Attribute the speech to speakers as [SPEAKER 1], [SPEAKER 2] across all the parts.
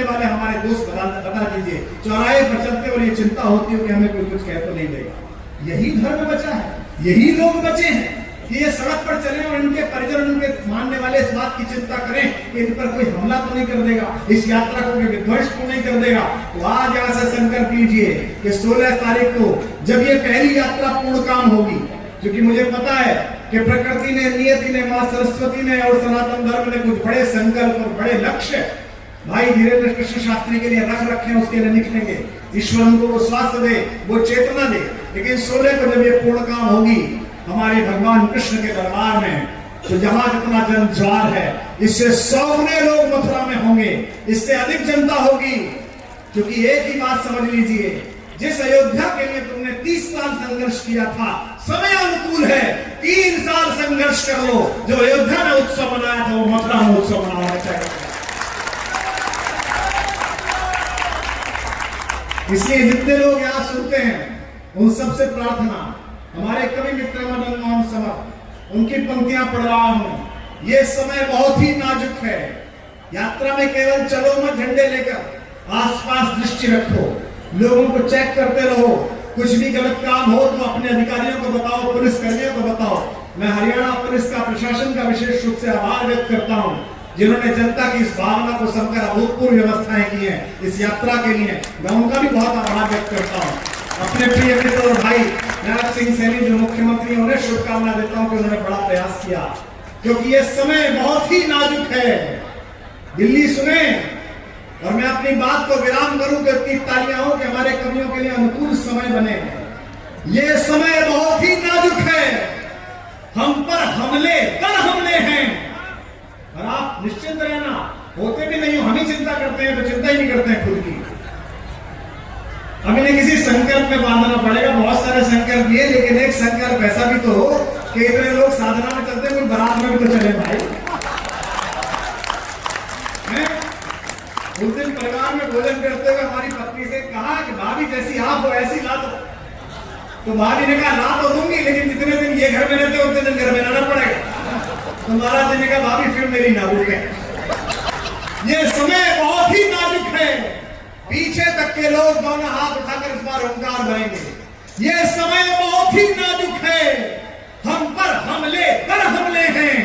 [SPEAKER 1] वाले हमारे दोस्त बता दीजिए, चौराहे पर चलते और ये चिंता होती है कि हमें कोई कुछ कह तो नहीं देगा। यही धर्म बचा है, यही लोग बचे हैं कि ये सड़क पर चले और इनके परिजन, उनके मानने वाले इस बात की चिंता करें कि इन पर कोई हमला तो नहीं कर देगा, इस यात्रा को कोई विध्वंस तो नहीं कर देगा। तो आज यहाँ से संकल्प कीजिए कि 16 तारीख को जब ये पहली यात्रा पूर्ण काम होगी, क्योंकि मुझे पता है कि प्रकृति ने, नियति ने, मां सरस्वती ने और सनातन धर्म ने कुछ बड़े संकल्प और बड़े लक्ष्य भाई धीरेन्द्र कृष्ण शास्त्री के लिए रख रखे हैं, उसके लिए निकलेंगे। ईश्वर उनको वो स्वास्थ्य दे, वो चेतना दे। लेकिन 16 को जब ये पूर्ण काम होगी हमारे भगवान कृष्ण के दरबार में, तो जहां जितना जन ज्वार है, इससे 100 गुने लोग मथुरा में होंगे, इससे अधिक जनता होगी। क्योंकि एक ही बात समझ लीजिए, जिस अयोध्या के लिए तुमने 30 साल संघर्ष किया था, समय अनुकूल है, 3 साल संघर्ष कर लो। जो अयोध्या में उत्सव मनाया था वो मथुरा में उत्सव मनाना चाहिए। इसलिए जितने लोग यहाँ सुनते हैं उन सबसे प्रार्थना, हमारे कवि मित्र मदन मोहन समर्थ, उनकी पंक्तियां पढ़ रहा हूं। ये समय बहुत ही नाजुक है, यात्रा में केवल चलो मत, झंडे लेकर आसपास दृष्टि रखो, लोगों को चेक करते रहो। कुछ भी गलत काम हो तो अपने अधिकारियों को बताओ, पुलिस कर्मियों को बताओ। मैं हरियाणा पुलिस का, प्रशासन का विशेष रूप से आभार व्यक्त करता हूं, जिन्होंने जनता की इस भावना को समकर अभूतपूर्व व्यवस्थाएं की हैं इस यात्रा के लिए। मैं उनका भी बहुत आभार व्यक्त करता हूं। अपने प्रिय मित्र और भाई नायब सिंह सैनी जो मुख्यमंत्री, उन्हें शुभकामना देता हूं कि उन्होंने बड़ा प्रयास किया, क्योंकि ये समय बहुत ही नाजुक है। दिल्ली सुने, और मैं अपनी बात को विराम करूं तो इतनी तालियां हो कि हमारे कवियों के लिए अनुकूल समय बने। ये समय बहुत ही नाजुक है, हम पर हमले कर हमले हैं, और आप निश्चिंत रहना, होते भी नहीं हो, हम ही चिंता करते हैं तो चिंता ही नहीं करते हैं खुद की। हमें किसी संकल्प में बांधना पड़ेगा, बहुत सारे संकल्प ये, लेकिन एक संकल्प ऐसा भी तो हो कि इतने लोग साधना में चलते हैं, बारात में भी तो चले भाई। उस दिन परिवार में भोजन करते हुए हमारी पत्नी से कहा कि भाभी जैसी आप हो ऐसी ला दो, तो भाभी ने कहा ला तो दूंगी, लेकिन जितने दिन ये घर में रहते उतने दिन घर में रहना पड़ेगा। तो महाराज जी ने कहा भाभी फिर मेरी ना भूखे। ये समय बहुत ही नाजुक है, पीछे तक के लोग दोनों हाथ उठाकर इस बार ओंकार भरेंगे। ये समय बहुत ही नाजुक है, हम पर हमले कर हमले हैं,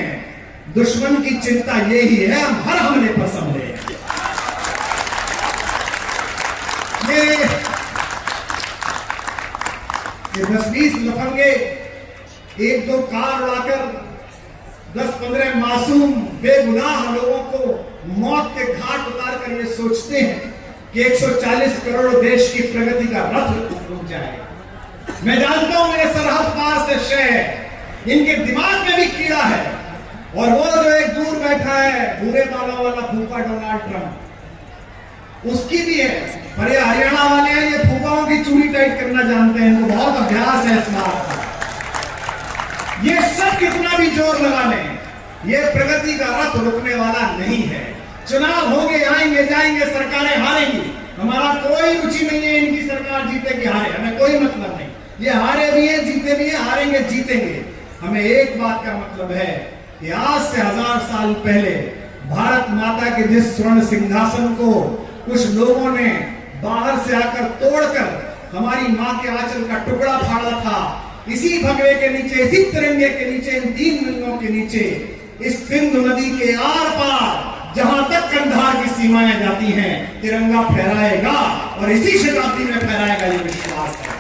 [SPEAKER 1] दुश्मन की चिंता यही है, हम हर हमले पर संभले। ये 10-20 लफंगे 1-2 कार उड़ाकर 10-15 मासूम बेगुनाह लोगों को मौत के घाट उतारकर ये सोचते हैं कि 140 करोड़ देश की प्रगति का रथ रुक जाएगा। मैं जानता हूं मेरे सरहद पार से शहर, इनके दिमाग में भी कीड़ा है, और वो जो एक दूर बैठा है भूरे बालों वाला फूफा डोनाल्ड ट्रंप, उसकी भी है। पर ये हरियाणा वाले हैं, ये फूफाओं की चूड़ी टाइट करना जानते हैं, इनको बहुत अभ्यास है इस बात का। ये सब कितना भी जोर लगा लें, ये प्रगति का रथ रुकने वाला नहीं है। चुनाव होंगे, आएंगे जाएंगे, सरकारें हारेंगी, हमारा कोई रुचि नहीं है इनकी सरकार जीते कि हारे, हमें कोई मतलब नहीं। ये हारे भी है, जीते भी है, हारेंगे जीतेंगे। हमें एक बात का मतलब है कि आज से 1000 साल पहले भारत माता के जिस स्वर्ण सिंहासन को कुछ लोगों ने बाहर से आकर तोड़कर हमारी मां के आंचल का टुकड़ा फाड़ा था, इसी भगवे के नीचे, इसी तिरंगे के नीचे, इन 3 मिनटों के नीचे, इस सिंधु नदी के आर पार जहां तक कंधार की सीमाएं जाती हैं, तिरंगा फहराएगा, और इसी शताब्दी में फहराएगा, ये विश्वास है।